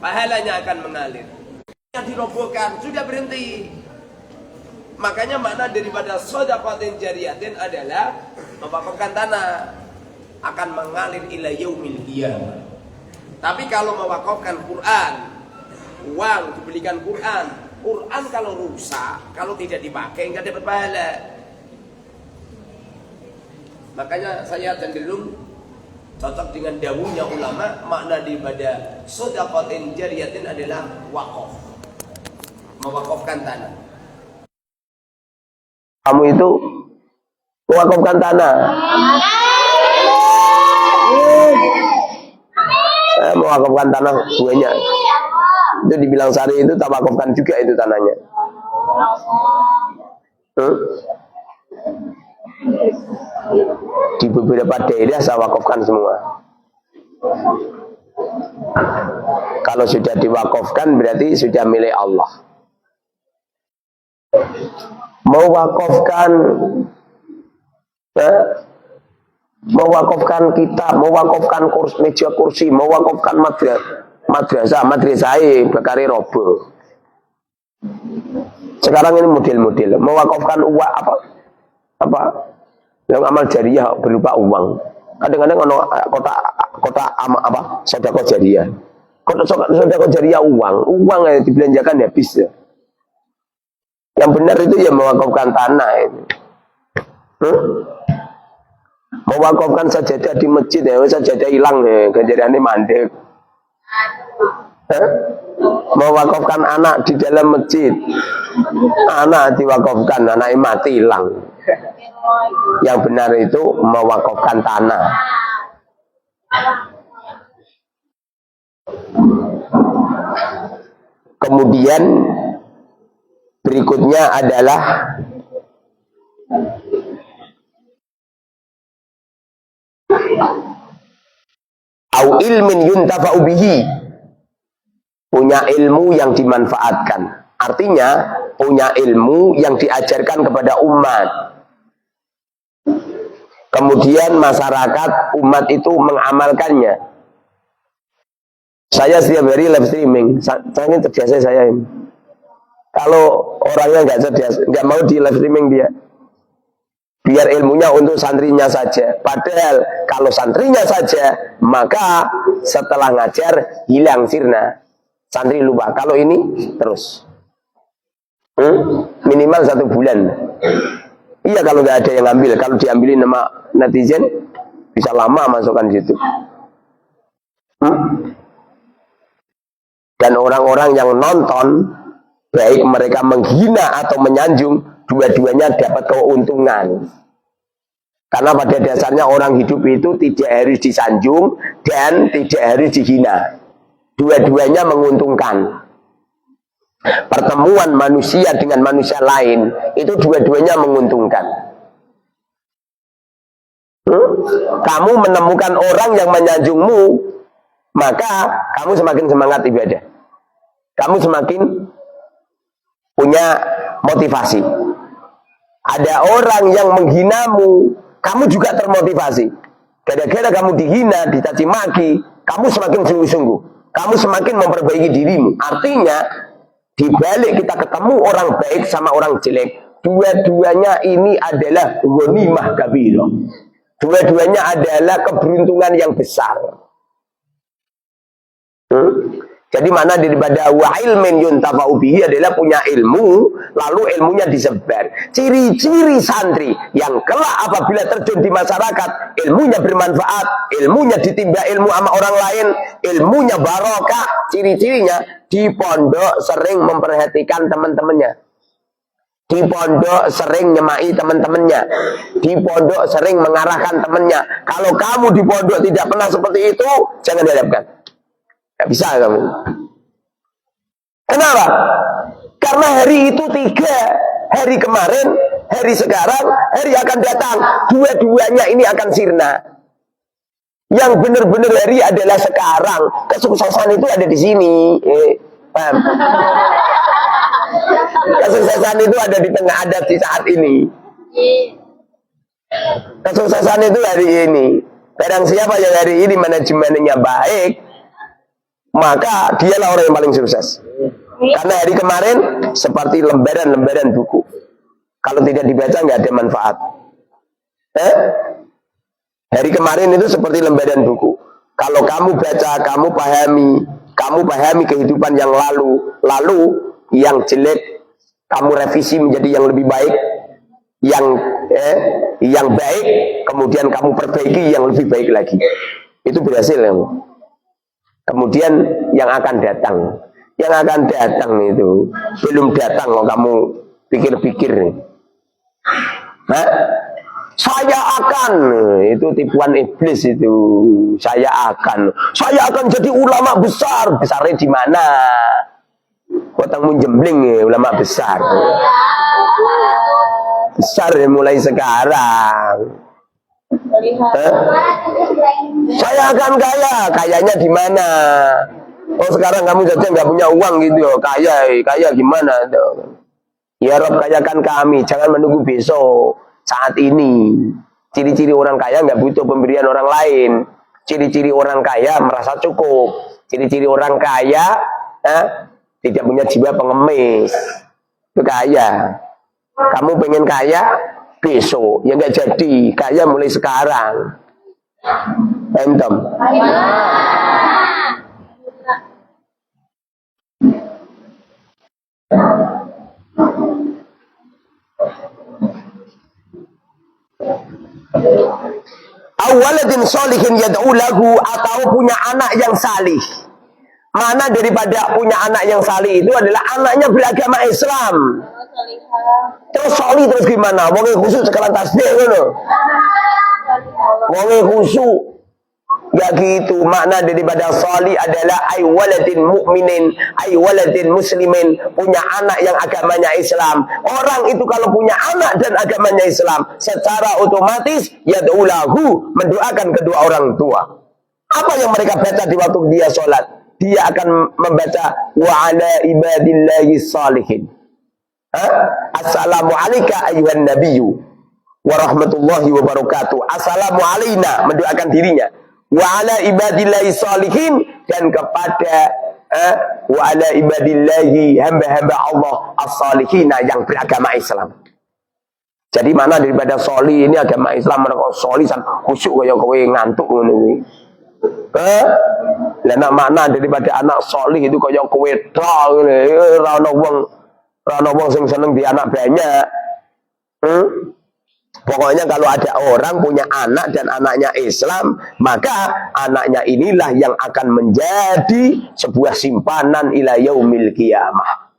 pahalanya akan mengalir. Yang dirobohkan sudah berhenti. Makanya makna daripada shadaqatin jariyatin adalah mewakafkan tanah, akan mengalir ila yaumil qiyamah. Tapi kalau mewakafkan Quran, uang dibelikan Quran, Quran kalau rusak, kalau tidak dipakai enggak dapat pahala. Makanya saya cenderung cocok dengan dawuhnya ulama, makna daripada shadaqatin jariyatin adalah wakaf, mewakafkan tanah. Kamu itu mewakafkan tanah. Saya mewakafkan tanah banyak. Itu dibilang Sari itu tak wakafkan juga itu tanahnya. Di beberapa daerah saya wakafkan semua. Kalau sudah diwakafkan berarti sudah milik Allah. Mewakafkan kitab, mewakafkan meja kursi, mewakafkan madrasah bakari robo. Sekarang ini model-model mewakafkan uang apa yang amal jariah berupa uang. Kadang-kadang ono kota apa sedekah jariah. Kota sedekah jariah uang yang dibelanjakan habis ya. Yang benar itu ya mewakafkan tanah ini. Mewakafkan sajadah di masjid ya, sajadah hilang ya, ganjarannya mandek. Mewakafkan anak di dalam masjid, anak diwakafkan, anaknya mati hilang. Yang benar itu mewakafkan tanah. Kemudian berikutnya adalah au ilmin yuntafa'u bihi, punya ilmu yang dimanfaatkan. Artinya punya ilmu yang diajarkan kepada umat. Kemudian masyarakat umat itu mengamalkannya. Saya setiap hari live streaming. Saya ini terbiasa saya ini. Kalau orangnya nggak cerdas, nggak mau di live streaming dia. Biar ilmunya untuk santrinya saja. Padahal kalau santrinya saja, maka setelah ngajar hilang sirna. Santri lupa. Kalau ini terus. Minimal 1 bulan. Iya kalau nggak ada yang ngambil. Kalau diambilin nama netizen, bisa lama masukkan di situ. Dan orang-orang yang nonton, baik mereka menghina atau menyanjung, dua-duanya dapat keuntungan. Karena pada dasarnya orang hidup itu tidak harus disanjung dan tidak harus dihina. Dua-duanya menguntungkan. Pertemuan manusia dengan manusia lain itu dua-duanya menguntungkan. Kamu menemukan orang yang menyanjungmu, maka kamu semakin semangat ibadah. Kamu semakin punya motivasi. Ada orang yang menghinamu, kamu juga termotivasi. Gara-gara kamu dihina, dicaci maki, kamu semakin sungguh-sungguh. Kamu semakin memperbaiki dirimu. Artinya, dibalik kita ketemu orang baik sama orang jelek, dua-duanya ini adalah ghanimah kabirah. Dua-duanya adalah keberuntungan yang besar. Jadi mana daripada wa ilmin yuntafa'u bihi adalah punya ilmu, lalu ilmunya disebar. Ciri-ciri santri yang kelak apabila terjun di masyarakat, ilmunya bermanfaat, ilmunya ditimba ilmu sama orang lain, ilmunya barokah, ciri-cirinya di pondok sering memperhatikan teman-temannya. Di pondok sering nyemai teman-temannya. Di pondok sering mengarahkan temannya. Kalau kamu di pondok tidak pernah seperti itu, jangan diharapkan. Gak bisa kamu. Kenapa? Karena hari itu 3. Hari kemarin, hari sekarang, hari akan datang. Dua-duanya ini akan sirna. Yang benar-benar hari adalah sekarang. Kesuksesan itu ada di sini. Paham? Kesuksesan itu ada di tengah, ada di saat ini. Kesuksesan itu hari ini. Barang siapa yang hari ini manajemennya baik, maka dialah orang yang paling sukses. Karena hari kemarin seperti lembaran-lembaran buku. Kalau tidak dibaca nggak ada manfaat. Hari kemarin itu seperti lembaran buku. Kalau kamu baca, kamu pahami kehidupan yang lalu yang jelek, kamu revisi menjadi yang lebih baik, yang baik, kemudian kamu perbaiki yang lebih baik lagi. Itu berhasil ya. Kemudian yang akan datang itu belum datang kok kamu pikir-pikir nih. Saya akan, itu tipuan iblis itu. Saya akan jadi ulama besar. Besarnya di mana? Kotangmu jembling ya, ulama besar. Besar ya mulai sekarang. Saya akan kaya. Kayanya di mana? Oh sekarang kamu saja nggak punya uang gitu, kaya gimana? Ya Rob, kayakan kami. Jangan menunggu besok. Saat ini. Ciri-ciri orang kaya nggak butuh pemberian orang lain. Ciri-ciri orang kaya merasa cukup. Ciri-ciri orang kaya tidak punya jiwa pengemis. Itu kaya. Kamu pengen kaya besok, ya nggak jadi. Kaya mulai sekarang. Entom. Awaladin sholihin yad'u lahu, atau punya anak yang salih. Mana daripada punya anak yang salih itu adalah anaknya beragama Islam. Terus solih terus gimana? Wonge khusyuk sekarang tasbih ngono. Wonge khusyuk. Ya gitu, makna daripada solih adalah ay waladin mu'minin, ay waladin muslimin, punya anak yang agamanya Islam. Orang itu kalau punya anak dan agamanya Islam, secara otomatis yad'u lahu, mendoakan kedua orang tua. Apa yang mereka baca di waktu dia sholat? Dia akan membaca wa ala ibadillahi salihin. Assalamu alayka ayyuhan nabiyyu wa rahmatullahi wa barakatuh. Assalamu alayna, mendoakan dirinya. Wa ala ibadillahi salihin, dan kepada wa ala ibadillahi hamba-hamba Allah as-salihina yang beragama Islam. Jadi mana daripada soli ini agama Islam, mereka solisan khusyuk kaya kowe ngantuk ngono kuwi. Lah nak makna daripada anak solih itu kaya kowe tok ngene, ora ono wong sing seneng di anak banyak. Pokoknya kalau ada orang punya anak dan anaknya Islam, maka anaknya inilah yang akan menjadi sebuah simpanan ila yaumil qiyamah.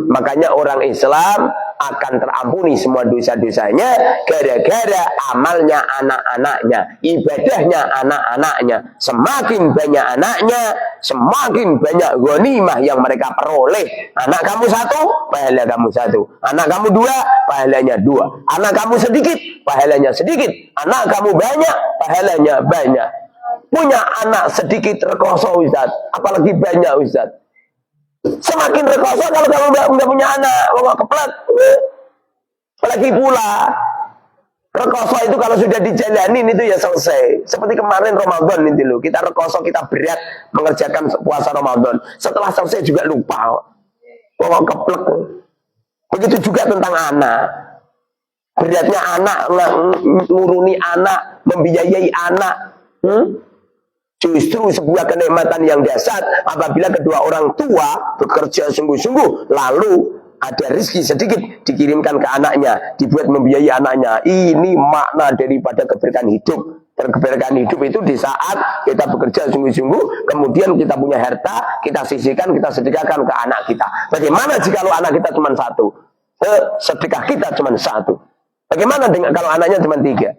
Makanya orang Islam akan terampuni semua dosa-dosanya gara-gara amalnya anak-anaknya, ibadahnya anak-anaknya. Semakin banyak anaknya, semakin banyak ghanimah yang mereka peroleh. Anak kamu satu, pahala kamu satu. Anak kamu dua, pahalanya dua. Anak kamu sedikit, pahalanya sedikit. Anak kamu banyak, pahalanya banyak. Punya anak sedikit rekoso Ustaz, apalagi banyak Ustaz. Semakin rekoso kalau kamu nggak punya anak, mau keplat. Apalagi pula rekoso itu kalau sudah dijalanin itu ya selesai. Seperti kemarin Ramadan itu loh, kita rekoso, kita berat mengerjakan puasa Ramadan. Setelah selesai juga lupa, mau keplek. Begitu juga tentang anak. Beratnya anak, nguruni anak, membiayai anak. Justru sebuah kenikmatan yang dahsyat apabila kedua orang tua bekerja sungguh-sungguh, lalu ada rezeki sedikit dikirimkan ke anaknya, dibuat membiayai anaknya. Ini makna daripada keberkahan hidup. Dan keberkahan hidup itu di saat kita bekerja sungguh-sungguh, kemudian kita punya harta, kita sisihkan, kita sedekahkan ke anak kita. Bagaimana jika anak kita cuma satu? Sedekah kita cuma satu. Bagaimana dengan kalau anaknya cuma tiga?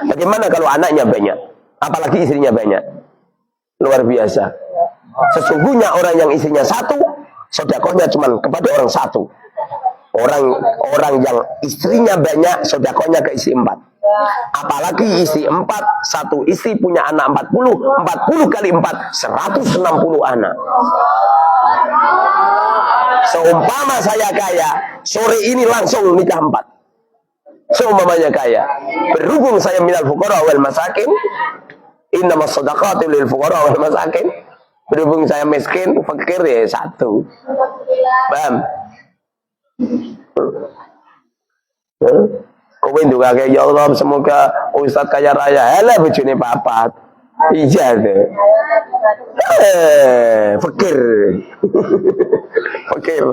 Bagaimana kalau anaknya banyak? Apalagi istrinya banyak. Luar biasa. Sesungguhnya orang yang istrinya satu, sedekahnya cuma kepada orang satu. Orang yang istrinya banyak, sedekahnya ke istri 4. Apalagi istri 4, satu istri punya anak 40 kali 4, 160 anak. Seumpama saya kaya, sore ini langsung nikah 4. Seumpamanya kaya, berhubung saya minal fuqara wal masakin, innamas shadaqatu lil fuqara wal masakin, Berhubung saya miskin, fakir ya satu. Paham? Kowe juga kayak ya Allah semoga Ustadz kaya raya. Halah bojone papat. Iya deh. Fakir. Fakir.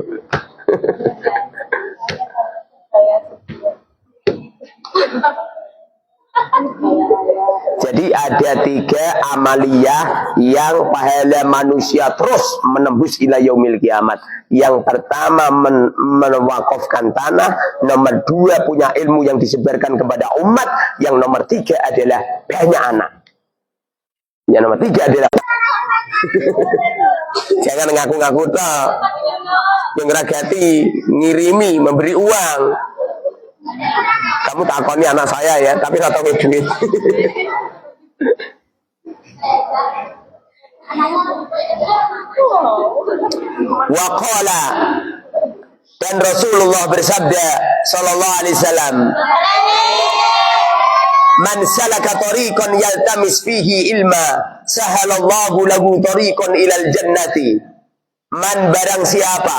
Jadi ada 3 amaliyah yang pahala manusia terus menembus ila yaumil kiamat. Yang pertama menwakafkan tanah, nomor 2 punya ilmu yang disebarkan kepada umat, yang nomor 3 adalah banyak anak. Yang nomor 3 adalah jangan ngaku-ngaku toh. Yang ragati ngirimi, memberi uang. Kamu takoni anak saya ya, tapi tak tahu duit. Waqala, dan Rasulullah bersabda sallallahu alaihi wasallam, man salaka tariqan yaltamis fihi ilma sahalallahu lahu tariqan ilal jannati. Man barang siapa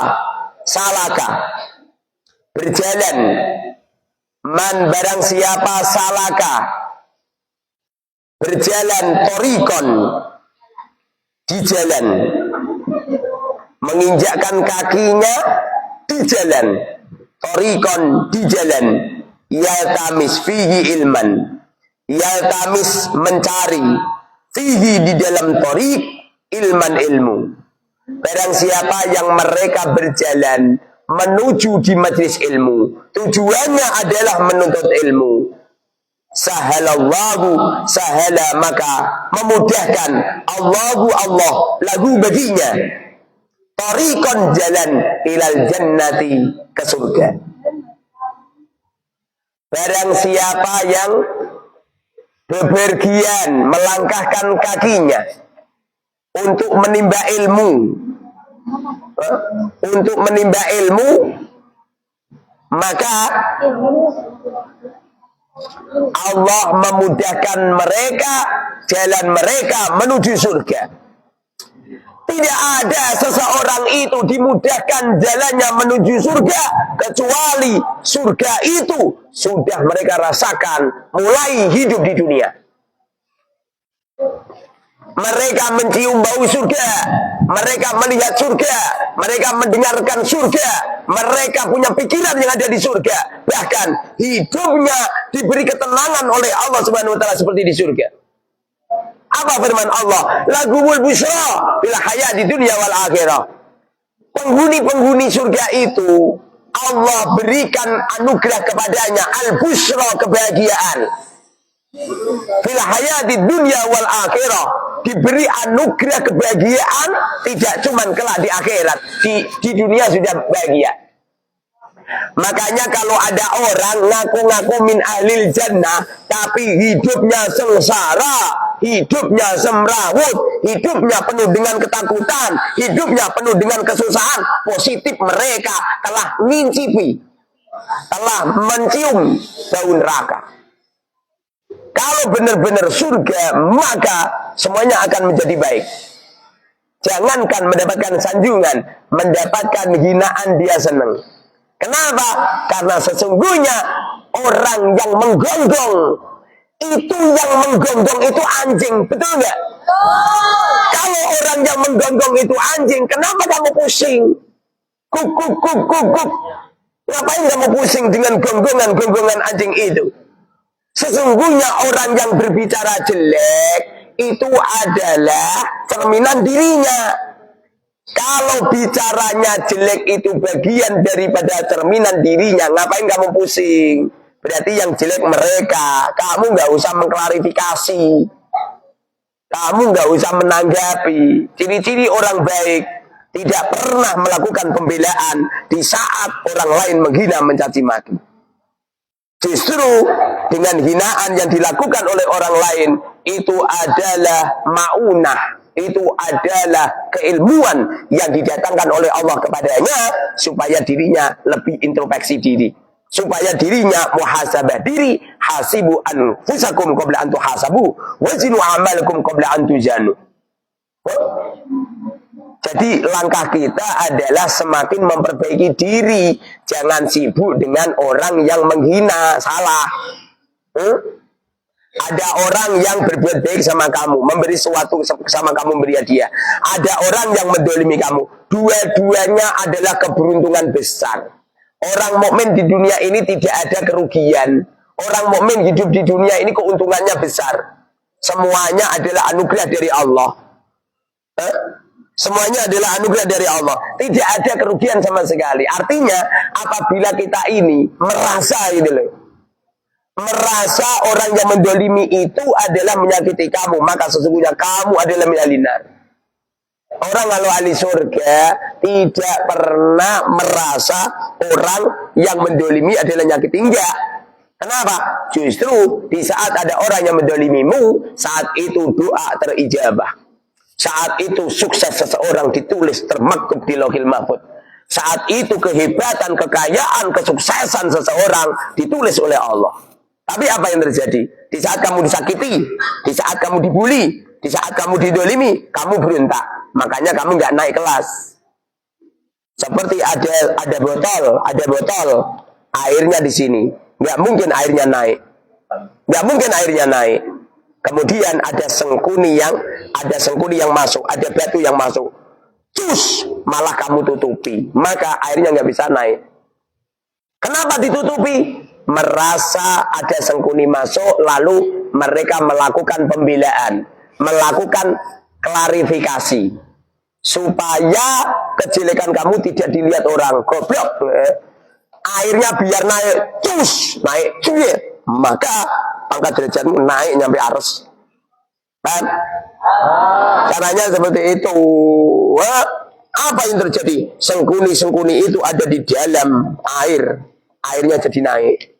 salaka berjalan, man barang siapa salaka berjalan torikon di jalan, menginjakkan kakinya di jalan, torikon di jalan, yaltamis fihi ilman, yaltamis mencari, fihi di dalam torik, ilman ilmu. Barang siapa yang mereka berjalan menuju di majlis ilmu, tujuannya adalah menuntut ilmu, sahalallahu, sahala maka memudahkan Allahu Allah lagu baginya tariqan jalan ilal jannati ke surga. Barang siapa yang bepergian melangkahkan kakinya untuk menimba ilmu, untuk menimba ilmu, maka Allah memudahkan mereka jalan mereka menuju surga. Tidak ada seseorang itu dimudahkan jalannya menuju surga kecuali surga itu sudah mereka rasakan mulai hidup di dunia. Mereka mencium bau surga, mereka melihat surga, mereka mendengarkan surga, mereka punya pikiran yang ada di surga. Bahkan hidupnya diberi ketenangan oleh Allah Subhanahu wa taala seperti di surga. Apa firman Allah? Lahumul busra fil hayati dunya wal akhirah. Penghuni-penghuni surga itu Allah berikan anugerah kepadanya al-busra, kebahagiaan. Fil hayati dunya wal akhirah, diberi anugerah kebahagiaan tidak cuma kelak di akhirat, di dunia sudah bahagia. Makanya kalau ada orang ngaku-ngaku min ahlil jannah tapi hidupnya sengsara, hidupnya semrawut, hidupnya penuh dengan ketakutan, hidupnya penuh dengan kesusahan, positif mereka telah mencicipi, telah mencium bau neraka. Kalau benar-benar surga, maka semuanya akan menjadi baik. Jangankan mendapatkan sanjungan, mendapatkan hinaan dia senang. Kenapa? Karena sesungguhnya orang yang menggonggong itu, yang menggonggong itu anjing, betul nggak? Kalau orang yang menggonggong itu anjing, kenapa kamu pusing? Kuk kuk kuk kuk kuk. Ngapain kamu pusing dengan gonggongan anjing itu? Sesungguhnya orang yang berbicara jelek itu adalah cerminan dirinya. Kalau bicaranya jelek itu bagian daripada cerminan dirinya, ngapain kamu pusing? Berarti yang jelek mereka, kamu nggak usah mengklarifikasi, kamu nggak usah menanggapi. Ciri-ciri orang baik tidak pernah melakukan pembelaan di saat orang lain menghina, mencaci maki. Justru dengan hinaan yang dilakukan oleh orang lain itu adalah ma'unah, itu adalah keilmuan yang didatangkan oleh Allah kepadanya supaya dirinya lebih introspeksi diri, supaya dirinya muhasabah diri. Hasibu anfusakum qabla an tuhasabu wazinu a'malakum qabla an tuzanu. Jadi langkah kita adalah semakin memperbaiki diri. Jangan sibuk dengan orang yang menghina, salah. Ada orang yang berbuat baik sama kamu, memberi sesuatu sama kamu, beri hadiah. Ada orang yang mendolimi kamu. Dua-duanya adalah keberuntungan besar. Orang mukmin di dunia ini tidak ada kerugian. Orang mukmin hidup di dunia ini keuntungannya besar. Semuanya adalah anugerah dari Allah. Semuanya adalah anugerah dari Allah. Tidak ada kerugian sama sekali. Artinya apabila kita ini merasa gitu loh, merasa orang yang mendolimi itu adalah menyakiti kamu, maka sesungguhnya kamu adalah minalinar. Orang kalau ahli surga tidak pernah merasa orang yang mendolimi adalah menyakiti. Enggak. Kenapa? Justru di saat ada orang yang mendolimimu, saat itu doa terijabah. Saat itu sukses seseorang ditulis termaktub di Lauhil Mahfuz. Saat itu kehebatan, kekayaan, kesuksesan seseorang ditulis oleh Allah. Tapi apa yang terjadi? Di saat kamu disakiti, di saat kamu dibully, di saat kamu didolimi, kamu berontak. Makanya kamu nggak naik kelas. Seperti ada botol, airnya di sini, nggak mungkin airnya naik, nggak mungkin airnya naik. Kemudian ada sengkuni yang masuk, ada batu yang masuk, cus, malah kamu tutupi, maka airnya nggak bisa naik. Kenapa ditutupi? Merasa ada sengkuni masuk, lalu mereka melakukan pembelaan, melakukan klarifikasi, supaya kejelekan kamu tidak dilihat orang. Goblok, airnya biar naik, cus, naik, cuy, maka angka derajatmu naik nyampe aras. Kan? Caranya seperti itu. Apa yang terjadi? Sengkuni-sengkuni itu ada di dalam air, airnya jadi naik.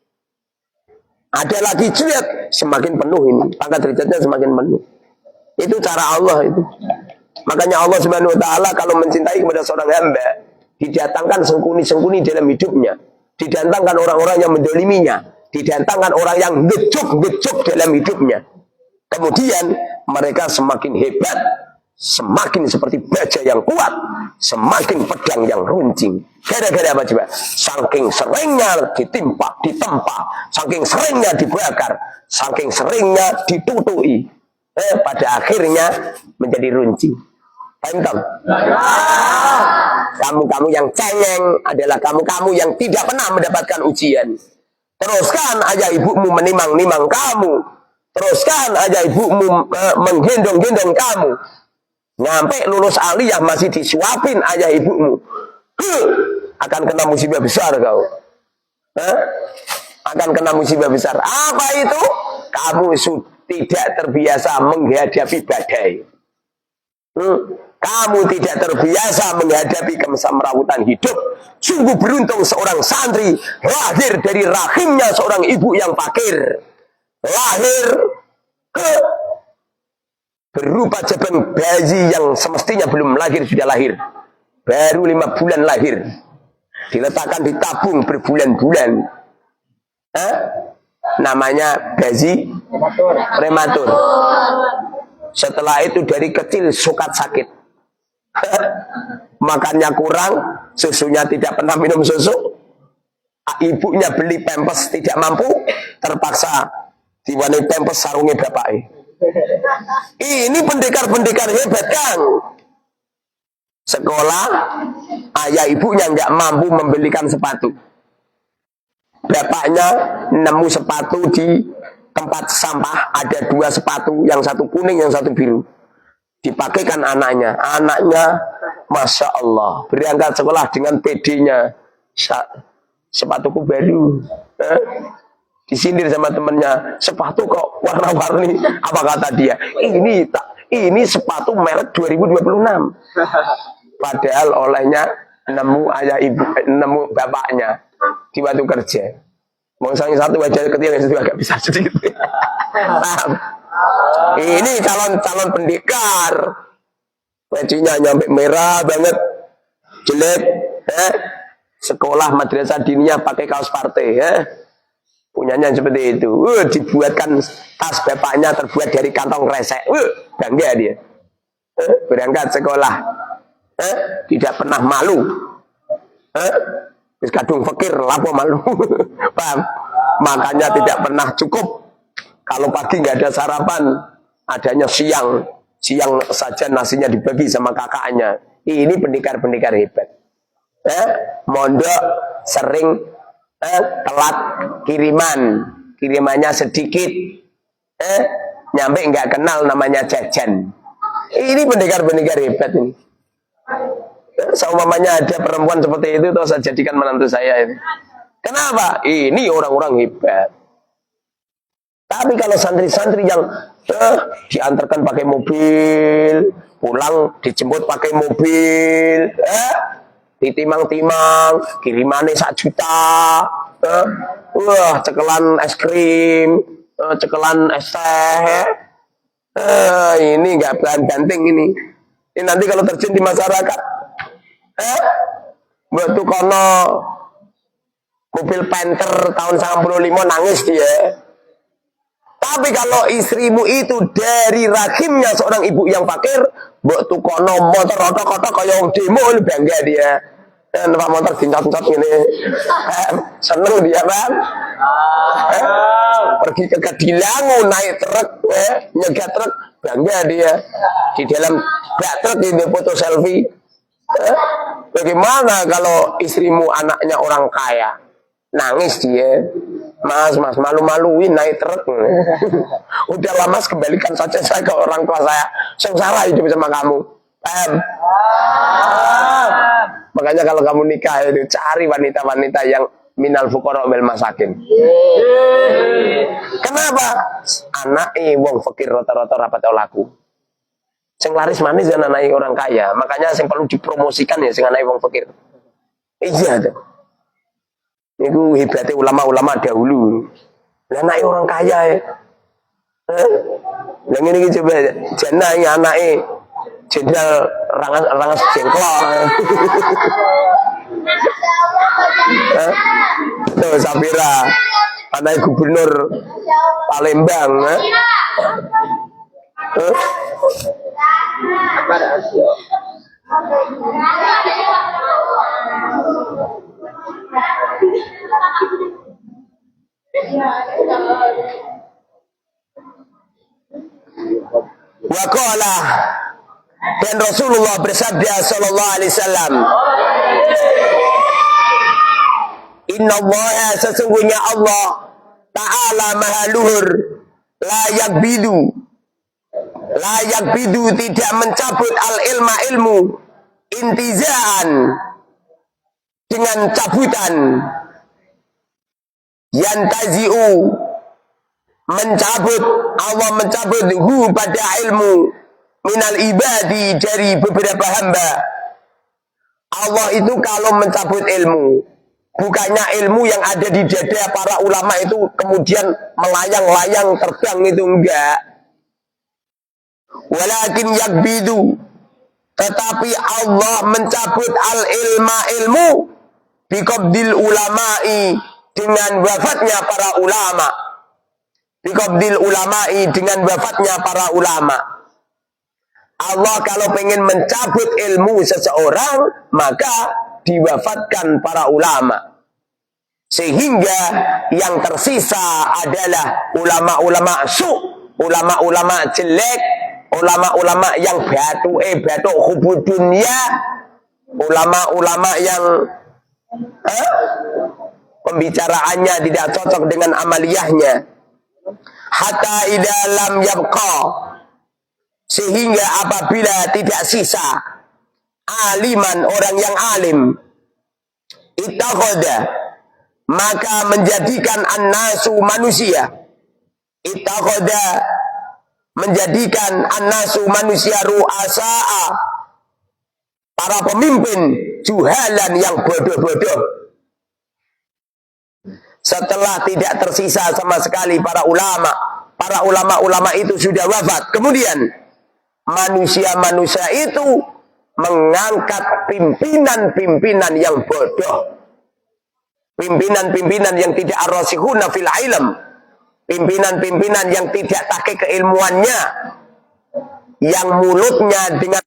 Ada lagi jeliat, semakin penuh ini, angka derajatnya semakin penuh. Itu cara Allah itu. Makanya Allah Subhanahu wa taala kalau mencintai kepada seorang hamba, didatangkan sengkuni-sengkuni dalam hidupnya, didatangkan orang-orang yang mendoliminya, didatangkan orang yang ngejok dalam hidupnya. Kemudian mereka semakin hebat, semakin seperti baja yang kuat, semakin pedang yang runcing. Gara-gara apa coba? Saking seringnya ditempa, saking seringnya dibakar, saking seringnya ditutui, pada akhirnya menjadi runcing. Paham? Kamu-kamu yang cengeng adalah kamu-kamu yang tidak pernah mendapatkan ujian. Teruskan ayah ibumu menimang-nimang kamu. Teruskan ayah ibumu menggendong-gendong kamu. Nyampe lulus aliyah masih disuapin ayah ibumu. Akan kena musibah besar kau. Akan kena musibah besar. Apa itu? Kamu tidak terbiasa menghadapi badai. Kamu tidak terbiasa menghadapi kesemrawutan hidup. Sungguh beruntung seorang santri lahir dari rahimnya seorang ibu yang fakir. Lahir berupa jabang bayi yang semestinya belum lahir sudah lahir. Baru 5 bulan lahir. Diletakkan di tabung berbulan-bulan. Namanya bayi prematur. Setelah itu dari kecil sukat sakit. Makannya kurang, susunya tidak pernah minum susu. Ibunya beli pampers tidak mampu, terpaksa diwanai pampers sarungnya bapaknya. Ini pendekar-pendekar hebat, Kang. Sekolah, ayah ibunya nggak mampu membelikan sepatu. Bapaknya nemu sepatu di tempat sampah, ada 2 sepatu, yang satu kuning, yang satu biru. Dipakaikan anaknya. Anaknya, Masya Allah, berangkat sekolah dengan PD-nya. Sepatuku baru. Disindir sama temennya, sepatu kok warna-warni. Apa kata dia? Ini sepatu merek 2026. Padahal olehnya nemu ayah ibu, nemu bapaknya di waktu kerja. Mongsangnya satu wajah kecil, yang satu agak bisa sedikit. Ini calon pendekar. Bajunya nyampe merah banget, jelek. Sekolah madrasah diniyah pakai kaos partai. Punyanya seperti itu. Dibuatkan tas bapaknya terbuat dari kantong kresek. Bangga dia. Berangkat sekolah, tidak pernah malu. Kadung fakir, lapo malu. Paham? Makanya tidak pernah cukup. Kalau pagi nggak ada sarapan, adanya siang. Siang saja nasinya dibagi sama kakaknya. Ini pendekar-pendekar hebat. Mondok sering telat kirimannya sedikit. Nyampe nggak kenal namanya jajan. Ini pendekar-pendekar hebat ini. Seumpamanya ada perempuan seperti itu, terus saya jadikan menantu saya ini. Kenapa? Ini orang-orang hebat. Tapi kalau santri-santri yang diantarkan pakai mobil, pulang dijemput pakai mobil, ditimang-timang, kirimannya 1 juta, cekelan es krim, cekelan es teh, ini nggak banting ini. Ini nanti kalau terjun di masyarakat, buat tuh kono mobil Panther tahun 95 nangis dia. Tapi kalau istrimu itu dari rahimnya seorang ibu yang fakir, buat tuh kono motor otok-otok kayak demo, bangga dia. Dan pak motor dincot-cot ini, seneng dia kan? Pergi ke Kedilangu naik truk, nyegat truk, bangga dia. Di dalam bak truk ini foto selfie. Bagaimana kalau istrimu anaknya orang kaya? Nangis dia. Mas, malu-maluin naik truk. Udahlah mas, kembalikan saja saya ke orang tua saya. Saya salah hidup sama kamu. Makanya kalau kamu nikah itu cari wanita-wanita yang minal fuqara wal masakin. Kenapa? Anake wong fakir rata-rata rapat laku. Sing laris manis dan anake orang kaya. Makanya sing perlu dipromosikan ya sing anake wong fakir. Iya tuh. Itu hebatnya ulama-ulama dahulu. Lah anake orang kaya ya. Yang ini coba jana yang anake jenderal rangas jengkol. Tuh Safira, anake gubernur Palembang. Waqala, dan Rasulullah bersabda sallallahu alaihi wasallam, Inna Allah, sesungguhnya Allah Ta'ala maha luhur, layak bidu tidak mencabut al-ilma ilmu intizaan dengan cabutan, yantazi'u mencabut, Allah mencabut pada ilmu minal ibadi dari beberapa hamba. Allah itu kalau mencabut ilmu, bukannya ilmu yang ada di dada para ulama itu kemudian melayang-layang terbang, itu enggak. Walakin yakbidu, tetapi Allah mencabut al-ilma ilmu biqabdil ulama'i dengan wafatnya para ulama. Biqabdil ulama'i dengan wafatnya para ulama. Allah kalau pengen mencabut ilmu seseorang, maka diwafatkan para ulama. Sehingga yang tersisa adalah ulama-ulama ulama-ulama jelek, ulama-ulama yang batu hubud dunia, ulama-ulama yang pembicaraannya tidak cocok dengan amaliyahnya. Hatta idza lam yabqa, sehingga apabila tidak sisa aliman, orang yang alim, ittakhadha, maka menjadikan annasu manusia, ittakhadha menjadikan annasu manusia ru'asa'a, para pemimpin juhalan yang bodoh-bodoh. Setelah tidak tersisa sama sekali para ulama itu sudah wafat, kemudian manusia-manusia itu mengangkat pimpinan-pimpinan yang bodoh, pimpinan-pimpinan yang tidak ar-rasikhuna fil ilm, pimpinan-pimpinan yang tidak pakai keilmuannya, yang mulutnya dengan